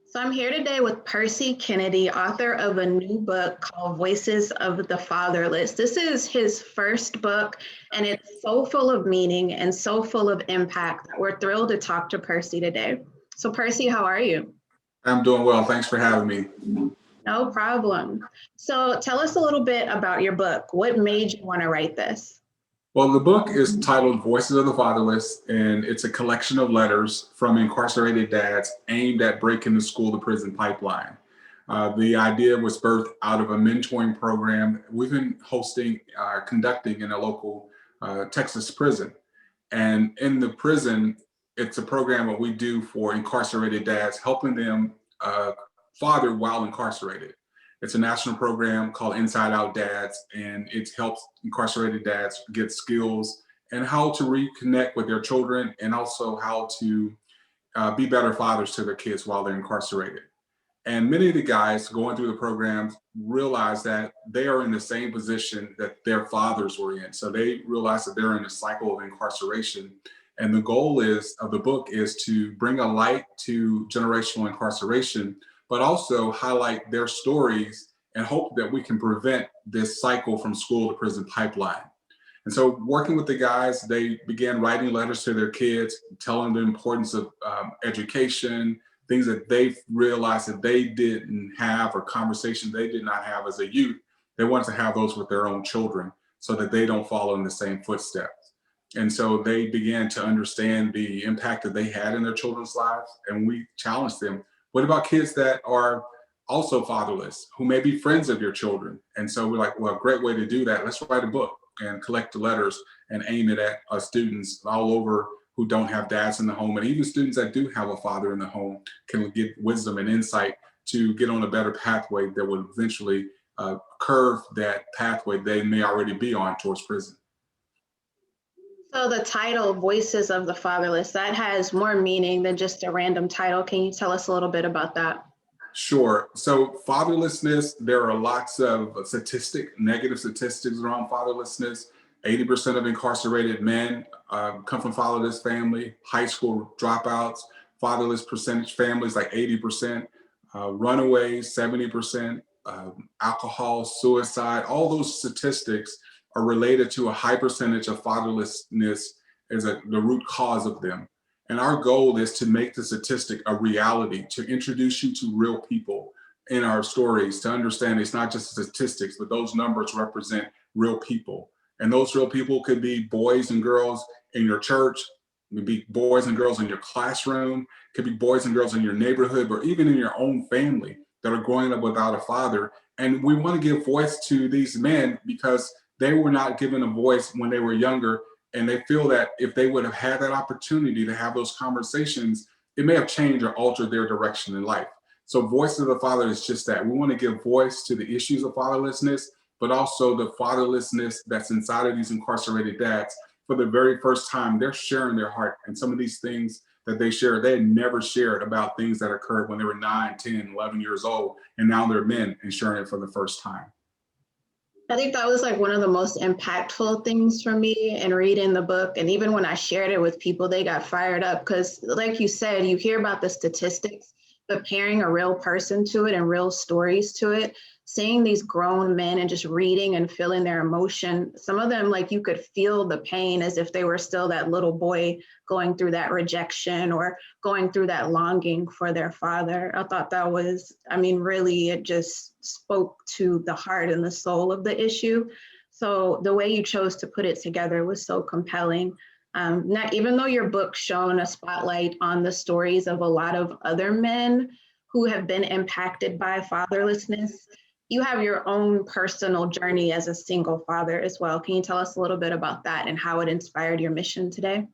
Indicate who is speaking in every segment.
Speaker 1: So I'm here today with Percy Kennedy, author of a new book called Voices of the Fatherless. This is his first book, and it's so full of meaning and so full of impact that we're thrilled to talk to Percy today. So Percy, how are you?
Speaker 2: I'm doing well. Thanks for having me.
Speaker 1: No problem. So tell us a little bit about your book. What made you want to write this?
Speaker 2: Well, the book is titled Voices of the Fatherless, and it's a collection of letters from incarcerated dads aimed at breaking the school to prison pipeline. The idea was birthed out of a mentoring program we've been conducting in a local Texas prison. And in the prison, it's a program that we do for incarcerated dads, helping them father while incarcerated. It's a national program called Inside Out Dads, and it helps incarcerated dads get skills and how to reconnect with their children and also how to be better fathers to their kids while they're incarcerated. And many of the guys going through the programs realize that they are in the same position that their fathers were in. So they realize that they're in a cycle of incarceration. And the goal of the book is to bring a light to generational incarceration, but also highlight their stories and hope that we can prevent this cycle from school to prison pipeline. And so, working with the guys, they began writing letters to their kids, telling the importance of education, things that they realized that they didn't have, or conversations they did not have as a youth. They wanted to have those with their own children so that they don't follow in the same footsteps. And so they began to understand the impact that they had in their children's lives. And we challenged them, what about kids that are also fatherless, who may be friends of your children? And so we're like, well, a great way to do that, let's write a book and collect the letters and aim it at students all over who don't have dads in the home. And even students that do have a father in the home can get wisdom and insight to get on a better pathway that would eventually curve that pathway they may already be on towards prison.
Speaker 1: So the title, Voices of the Fatherless, that has more meaning than just a random title. Can you tell us a little bit about that?
Speaker 2: Sure. So fatherlessness, there are lots of negative statistics around fatherlessness. 80% of incarcerated men come from fatherless family, high school dropouts, fatherless percentage families like 80%, runaways, 70%, alcohol, suicide, all those statistics are related to a high percentage of fatherlessness as the root cause of them. And our goal is to make the statistic a reality, to introduce you to real people in our stories, to understand it's not just statistics, but those numbers represent real people. And those real people could be boys and girls in your church, could be boys and girls in your classroom, could be boys and girls in your neighborhood, or even in your own family that are growing up without a father. And we want to give voice to these men because they were not given a voice when they were younger. And they feel that if they would have had that opportunity to have those conversations, it may have changed or altered their direction in life. So Voice of the Father is just that. We want to give voice to the issues of fatherlessness, but also the fatherlessness that's inside of these incarcerated dads. For the very first time, they're sharing their heart. And some of these things that they share, they had never shared about things that occurred when they were 9, 10, 11 years old. And now they're men and sharing it for the first time.
Speaker 1: I think that was like one of the most impactful things for me in reading the book. And even when I shared it with people, they got fired up because, like you said, you hear about the statistics, but pairing a real person to it and real stories to it, seeing these grown men and just reading and feeling their emotion. Some of them, like you could feel the pain as if they were still that little boy going through that rejection or going through that longing for their father. I thought that was, really, it just spoke to the heart and the soul of the issue. So the way you chose to put it together was so compelling. Not, even though your book shone a spotlight on the stories of a lot of other men who have been impacted by fatherlessness, you have your own personal journey as a single father as well. Can you tell us a little bit about that and how it inspired your mission today?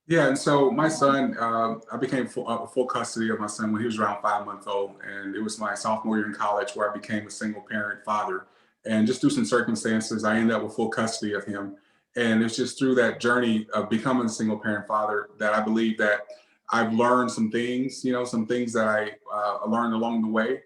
Speaker 2: Yeah, and so my son, I became full custody of my son when he was around 5 months old, and it was my sophomore year in college where I became a single parent father. And just through some circumstances, I ended up with full custody of him. And it's just through that journey of becoming a single parent father that I believe that I've learned some things, some things that I learned along the way,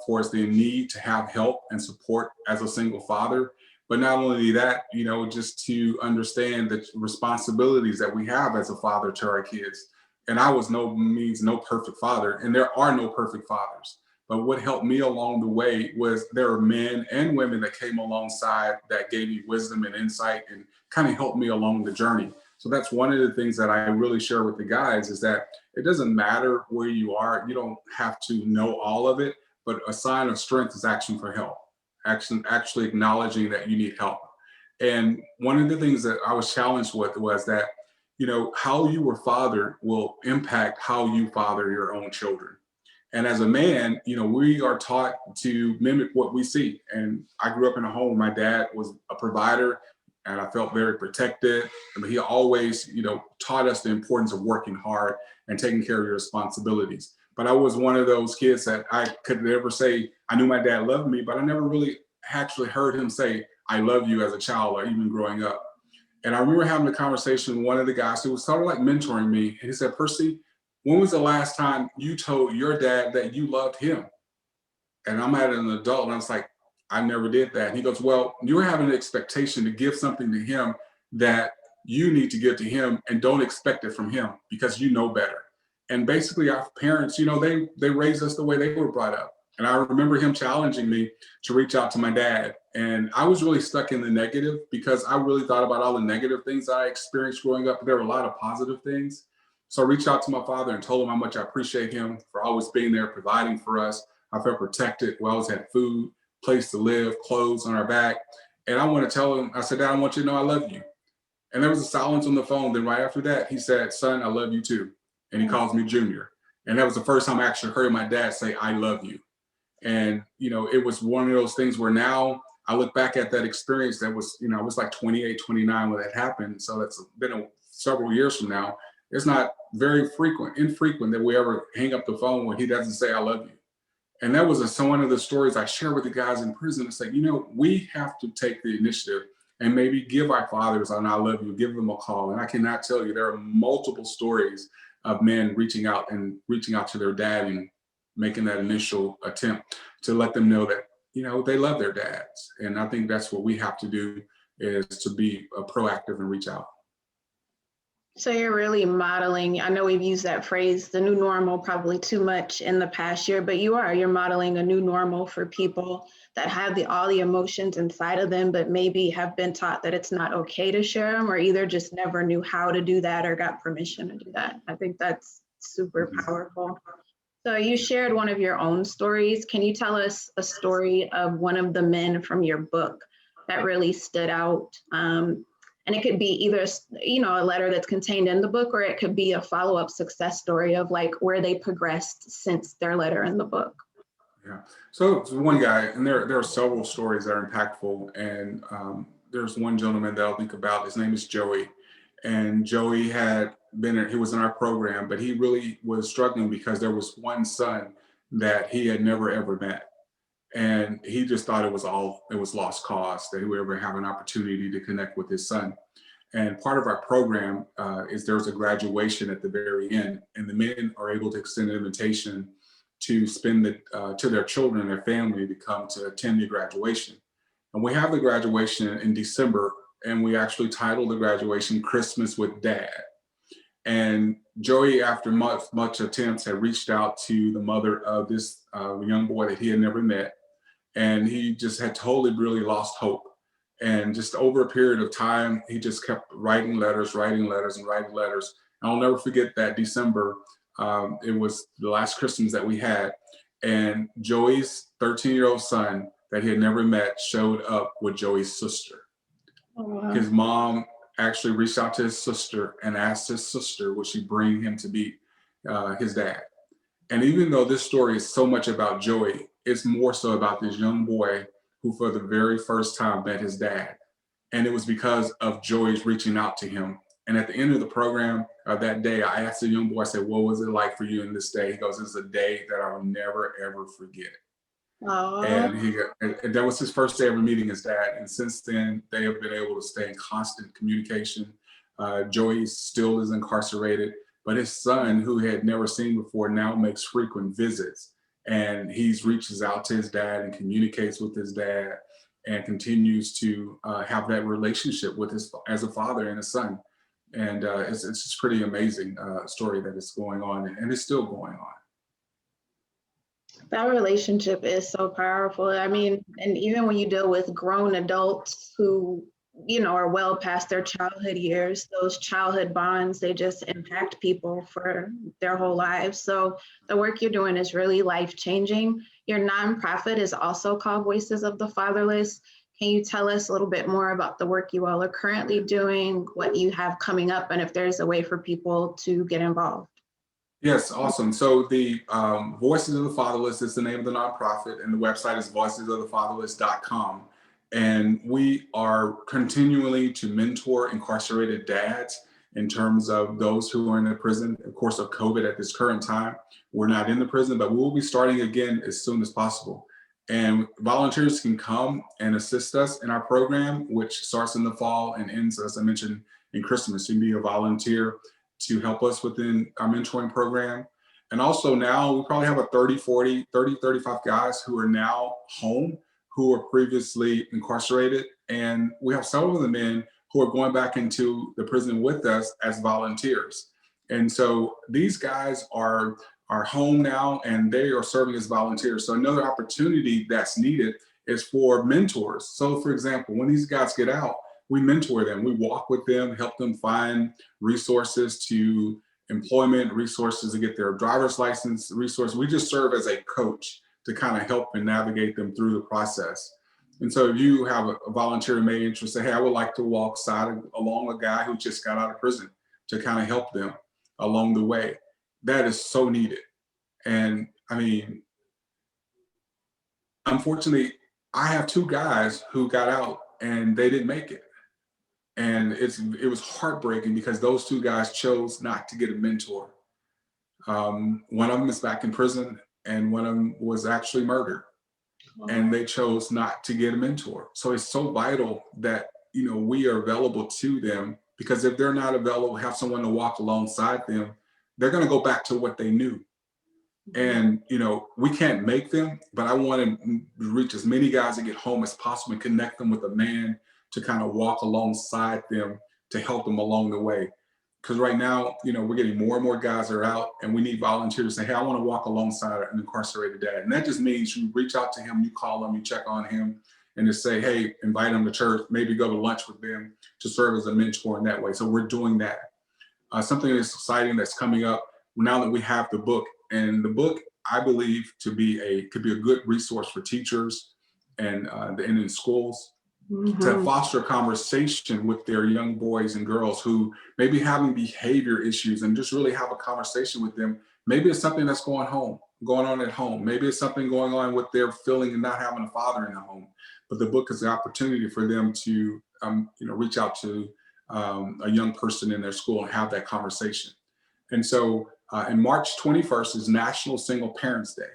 Speaker 2: for us the need to have help and support as a single father. But not only that, just to understand the responsibilities that we have as a father to our kids And I was no means no perfect father, and there are no perfect fathers. But what helped me along the way was there are men and women that came alongside that gave me wisdom and insight and kind of helped me along the journey. So that's one of the things that I really share with the guys is that it doesn't matter where you are. You don't have to know all of it, but a sign of strength is action for help, actually acknowledging that you need help. And one of the things that I was challenged with was that, how you were fathered will impact how you father your own children. And as a man, we are taught to mimic what we see. And I grew up in a home, my dad was a provider and I felt very protected. But he always, taught us the importance of working hard and taking care of your responsibilities. But I was one of those kids that I could never say, I knew my dad loved me, but I never really actually heard him say, I love you as a child or even growing up. And I remember having a conversation with one of the guys who was sort of like mentoring me. And he said, Percy, when was the last time you told your dad that you loved him? And I'm at an adult and I was like, I never did that. And he goes, well, you're having an expectation to give something to him that you need to give to him and don't expect it from him because you know better. And basically our parents, they raised us the way they were brought up. And I remember him challenging me to reach out to my dad. And I was really stuck in the negative because I really thought about all the negative things I experienced growing up. There were a lot of positive things. So I reached out to my father and told him how much I appreciate him for always being there, providing for us. I felt protected. We always had food, place to live, clothes on our back. And I want to tell him, I said, Dad, I want you to know I love you. And there was a silence on the phone. Then right after that, he said, son, I love you too. And he calls me Junior. And that was the first time I actually heard my dad say, I love you. And, it was one of those things where now I look back at that experience that was, I was like 28, 29 when that happened. So that's been several years from now. It's not very infrequent that we ever hang up the phone when he doesn't say, I love you. And that was one of the stories I share with the guys in prison. It's like, we have to take the initiative and maybe give our fathers an I love you, give them a call. And I cannot tell you, there are multiple stories of men reaching out to their dad and making that initial attempt to let them know that, they love their dads. And I think that's what we have to do is to be proactive and reach out.
Speaker 1: So you're really modeling, I know we've used that phrase, the new normal, probably too much in the past year, but you're modeling a new normal for people that have all the emotions inside of them, but maybe have been taught that it's not okay to share them, or either just never knew how to do that or got permission to do that. I think that's super powerful. So you shared one of your own stories. Can you tell us a story of one of the men from your book that really stood out? And it could be either, a letter that's contained in the book, or it could be a follow-up success story of like where they progressed since their letter in the book.
Speaker 2: Yeah. So it's one guy, and there are several stories that are impactful. And there's one gentleman that I'll think about. His name is Joey. And Joey he was in our program, but he really was struggling because there was one son that he had never ever met. And he just thought it was lost cause, that he would ever have an opportunity to connect with his son. And part of our program is there's a graduation at the very end, and the men are able to extend an invitation to to their children and their family to come to attend the graduation. And we have the graduation in December, and we actually titled the graduation Christmas with Dad. And Joey, after much attempts, had reached out to the mother of this young boy that he had never met. And he just had totally really lost hope. And just over a period of time, he just kept writing letters. And I'll never forget that December, it was the last Christmas that we had. And Joey's 13-year-old son that he had never met showed up with Joey's sister. Oh, wow. His mom actually reached out to his sister and asked his sister, would she bring him to meet his dad? And even though this story is so much about Joey, it's more so about this young boy who for the very first time met his dad. And it was because of Joey's reaching out to him. And at the end of the program that day, I asked the young boy, I said, what was it like for you in this day? He goes, it's a day that I will never, ever forget. Aww. And that was his first day ever meeting his dad. And since then, they have been able to stay in constant communication. Joey still is incarcerated, but his son, who he had never seen before, now makes frequent visits. And he reaches out to his dad and communicates with his dad and continues to have that relationship with as a father and a son. And it's just pretty amazing story that is going on, and it's still going on.
Speaker 1: That relationship is so powerful. I mean, and even when you deal with grown adults who, are well past their childhood years, those childhood bonds, they just impact people for their whole lives. So the work you're doing is really life changing. Your nonprofit is also called Voices of the Fatherless. Can you tell us a little bit more about the work you all are currently doing, what you have coming up, and if there's a way for people to get involved?
Speaker 2: Yes, awesome. So the Voices of the Fatherless is the name of the nonprofit, and the website is voicesofthefatherless.com. And we are continually to mentor incarcerated dads in terms of those who are in the prison. Of course, of COVID at this current time, we're not in the prison, but we will be starting again as soon as possible. And volunteers can come and assist us in our program, which starts in the fall and ends, as I mentioned, in Christmas. You can be a volunteer to help us within our mentoring program. And also now we probably have a 35 guys who are now home, who were previously incarcerated. And we have several of the men who are going back into the prison with us as volunteers. And so these guys are home now, and they are serving as volunteers. So another opportunity that's needed is for mentors. So for example, when these guys get out, we mentor them, we walk with them, help them find resources to employment, resources to get their driver's license, resources. We just serve as a coach to kind of help and navigate them through the process. And so if you have a volunteer who may interest, say, hey, I would like to walk along a guy who just got out of prison to kind of help them along the way. That is so needed. And I mean, unfortunately, I have two guys who got out and they didn't make it. And it was heartbreaking because those two guys chose not to get a mentor. One of them is back in prison, and one of them was actually murdered. And they chose not to get a mentor. So it's so vital that we are available to them, because if they're not available, have someone to walk alongside them, they're going to go back to what they knew. And we can't make them, but I want to reach as many guys to get home as possible and connect them with a man to kind of walk alongside them to help them along the way. Because right now, we're getting more and more guys that are out, and we need volunteers to say, hey, I want to walk alongside an incarcerated dad. And that just means you reach out to him, you call him, you check on him, and just say, hey, invite him to church, maybe go to lunch with them to serve as a mentor in that way. So we're doing that. Something that's exciting that's coming up now that we have the book. And the book, I believe, could be a good resource for teachers and in schools, to foster conversation with their young boys and girls who may be having behavior issues, and just really have a conversation with them. Maybe it's something that's going on at home. Maybe it's something going on with their feeling and not having a father in the home. But the book is the opportunity for them to reach out to a young person in their school and have that conversation. And so in March 21st is National Single Parents Day,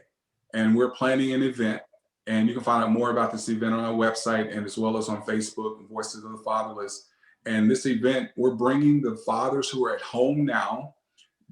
Speaker 2: and we're planning an event. And you can find out more about this event on our website, and as well as on Facebook, Voices of the Fatherless. And this event, we're bringing the fathers who are at home now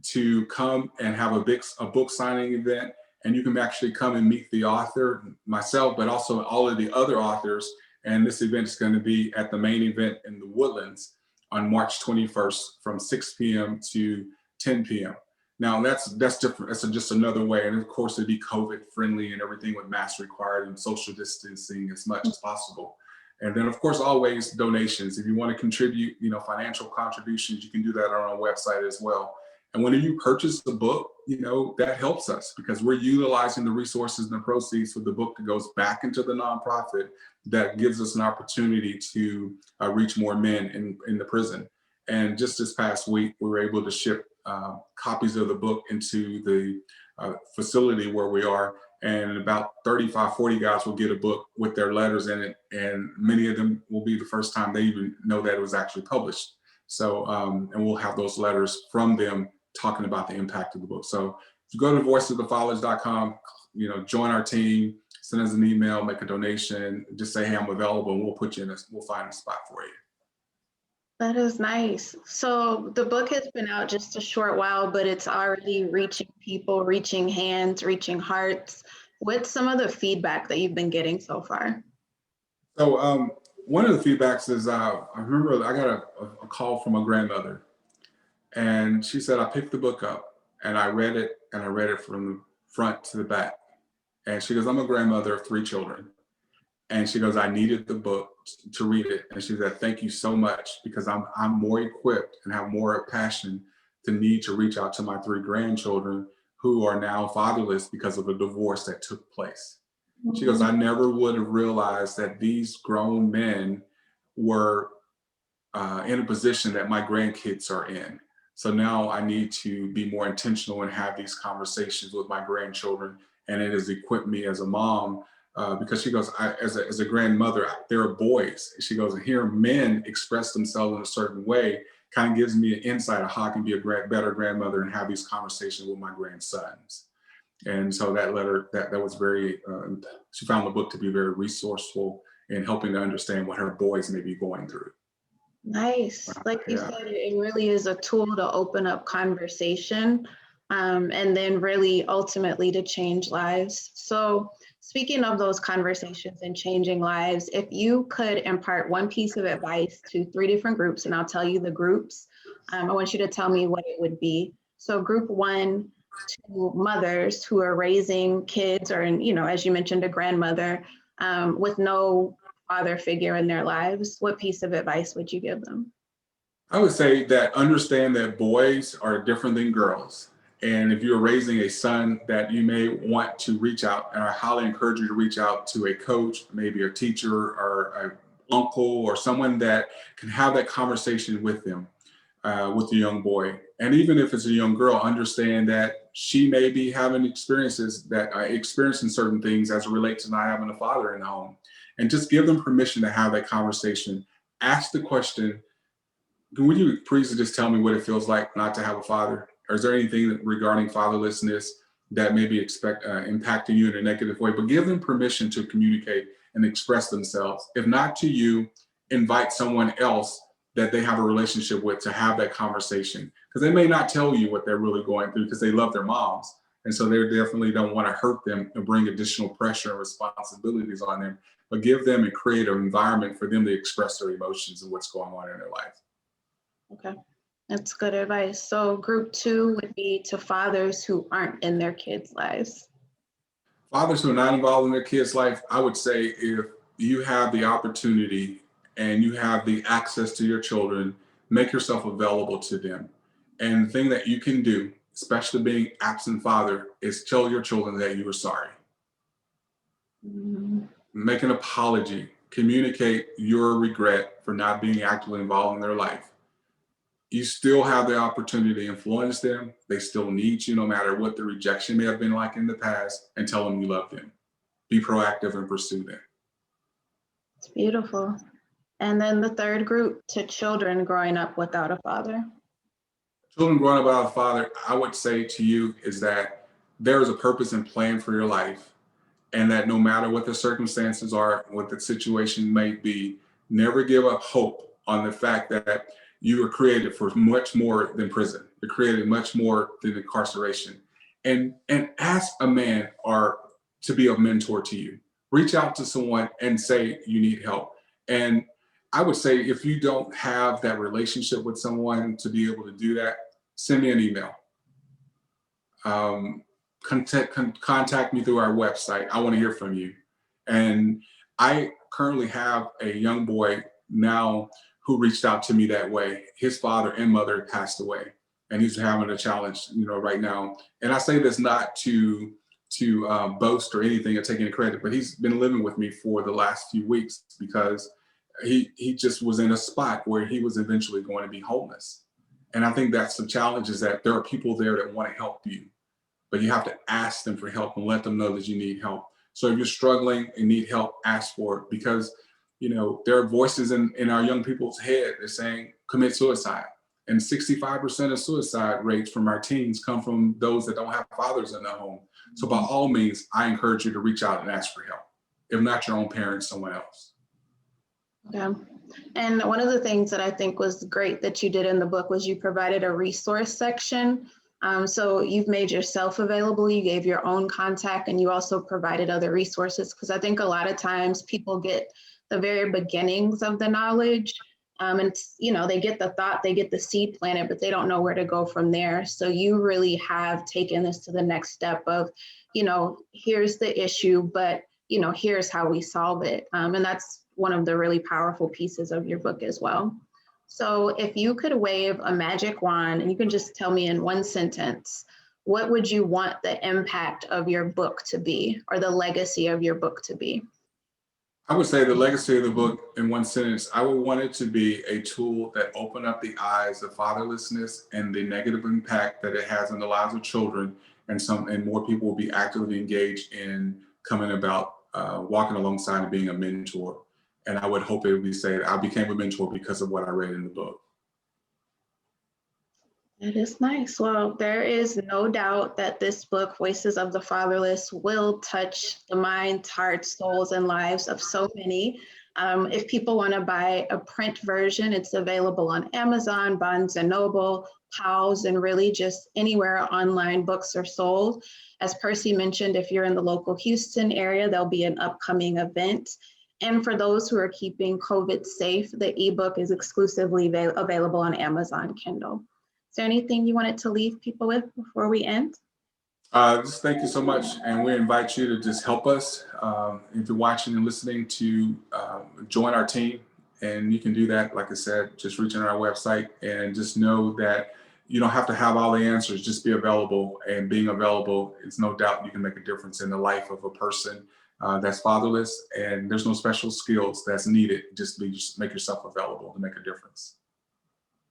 Speaker 2: to come and have a book signing event. And you can actually come and meet the author, myself, but also all of the other authors. And this event is going to be at the main event in the Woodlands on March 21st from 6 p.m. to 10 p.m. Now that's different. That's just another way. And of course, it'd be COVID friendly and everything, with masks required and social distancing as much as possible. And then of course, always donations. If you want to contribute, financial contributions, you can do that on our website as well. And when you purchase the book, that helps us, because we're utilizing the resources and the proceeds for the book that goes back into the nonprofit, that gives us an opportunity to reach more men in the prison. And just this past week, we were able to ship copies of the book into the facility where we are, and about 35, 40 guys will get a book with their letters in it, and many of them will be the first time they even know that it was actually published. So, and we'll have those letters from them talking about the impact of the book. So if you go to voicesofthefathers.com, join our team, send us an email, make a donation, just say, hey, I'm available, and we'll find a spot for you.
Speaker 1: That is nice. So the book has been out just a short while, but it's already reaching people, reaching hands, reaching hearts. What's some of the feedback that you've been getting so far?
Speaker 2: So one of the feedbacks is, I remember I got a call from a grandmother, And she said, I picked the book up and I read it, and I read it from the front to the back. And she goes, I'm a grandmother of 3 children. And she goes, I needed the book to read it. And she said, thank you so much, because I'm more equipped and have more passion to need to reach out to my 3 grandchildren who are now fatherless because of a divorce that took place. She goes, I never would have realized that these grown men were in a position that my grandkids are in. So now I need to be more intentional and have these conversations with my grandchildren. And it has equipped me as a mom, because she goes, as a grandmother, there are boys. She goes, and hearing men express themselves in a certain way kind of gives me an insight of how I can be a better grandmother and have these conversations with my grandsons. And so that letter, that was very, she found the book to be very resourceful in helping to understand what her boys may be going through.
Speaker 1: Nice. Like you
Speaker 2: Yeah.
Speaker 1: said, it really is a tool to open up conversation, and then really ultimately to change lives. So, speaking of those conversations and changing lives, if you could impart one piece of advice to 3 different groups, and I'll tell you the groups, I want you to tell me what it would be. So, group one, to mothers who are raising kids, or, as you mentioned, a grandmother with no father figure in their lives, what piece of advice would you give them?
Speaker 2: I would say that understand that boys are different than girls. And if you're raising a son, that you may want to reach out, and I highly encourage you to reach out to a coach, maybe a teacher or an uncle or someone that can have that conversation with them, with the young boy. And even if it's a young girl, understand that she may be having experiences that experiencing certain things as it relates to not having a father in the home. And just give them permission to have that conversation. Ask the question, would you please just tell me what it feels like not to have a father? Or is there anything regarding fatherlessness that may be impacting you in a negative way? But give them permission to communicate and express themselves. If not to you, invite someone else that they have a relationship with to have that conversation. Because they may not tell you what they're really going through because they love their moms. And so they definitely don't want to hurt them and bring additional pressure and responsibilities on them, but give them and create an environment for them to express their emotions and what's going on in their life.
Speaker 1: Okay, that's good advice. So, group two would be to fathers who aren't in their kids' lives.
Speaker 2: Fathers who are not involved in their kids' life, I would say if you have the opportunity and you have the access to your children, make yourself available to them. And the thing that you can do, especially being absent father, is tell your children that you are sorry.
Speaker 1: Mhm.
Speaker 2: Make an apology, communicate your regret for not being actively involved in their life. You still have the opportunity to influence them. They still need you no matter what the rejection may have been like in the past, and tell them you love them. Be proactive and pursue them.
Speaker 1: It's beautiful. And then the third group, to children growing up without a father.
Speaker 2: Children growing up without a father, I would say to you is that there is a purpose and plan for your life, and that no matter what the circumstances are, what the situation may be, never give up hope on the fact that you were created for much more than prison. You're created much more than incarceration. And ask a man or to be a mentor to you. Reach out to someone and say you need help. And I would say if you don't have that relationship with someone to be able to do that, send me an email. Um, contact me through our website. I want to hear from you. And I currently have a young boy now who reached out to me that way. His father and mother passed away, and he's having a challenge, right now. And I say this not to boast or anything or take any credit, but he's been living with me for the last few weeks because he just was in a spot where he was eventually going to be homeless. And I think that's the challenge, is that there are people there that want to help you, but you have to ask them for help and let them know that you need help. So if you're struggling and need help, ask for it, because there are voices in our young people's head that are saying commit suicide. And 65% of suicide rates from our teens come from those that don't have fathers in their home. So by all means, I encourage you to reach out and ask for help. If not your own parents, someone else.
Speaker 1: Yeah. And one of the things that I think was great that you did in the book was you provided a resource section. So you've made yourself available, you gave your own contact, and you also provided other resources, because I think a lot of times people get the very beginnings of the knowledge, And they get the thought, they get the seed planted, but they don't know where to go from there. So you really have taken this to the next step of, here's the issue, but here's how we solve it. And that's one of the really powerful pieces of your book as well. So if you could wave a magic wand and you can just tell me in one sentence, what would you want the impact of your book to be, or the legacy of your book to be?
Speaker 2: I would say the legacy of the book in one sentence, I would want it to be a tool that opened up the eyes of fatherlessness and the negative impact that it has on the lives of children, and more people will be actively engaged in coming about walking alongside and being a mentor. And I would hope it would be said, I became a mentor because of what I read in the book.
Speaker 1: That is nice. Well, there is no doubt that this book, Voices of the Fatherless, will touch the minds, hearts, souls, and lives of so many. If people want to buy a print version, it's available on Amazon, Barnes and Noble, Powell's, and really just anywhere online books are sold. As Percy mentioned, if you're in the local Houston area, there'll be an upcoming event. And for those who are keeping COVID safe, the ebook is exclusively available on Amazon Kindle. Is there anything you wanted to leave people with before we end?
Speaker 2: Just thank you so much. And we invite you to just help us. If you're watching and listening, to join our team. And you can do that, like I said, just reach out on our website, and just know that you don't have to have all the answers, just be available. And being available, it's no doubt you can make a difference in the life of a person that's fatherless. And there's no special skills that's needed. Just make yourself available to make a difference.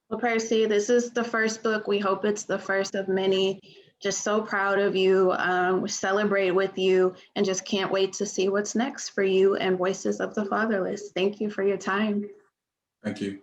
Speaker 1: Well, Percy, this is the first book. We hope it's the first of many. Just so proud of you. We celebrate with you, and just can't wait to see what's next for you and Voices of the Fatherless. Thank you for your time.
Speaker 2: Thank you.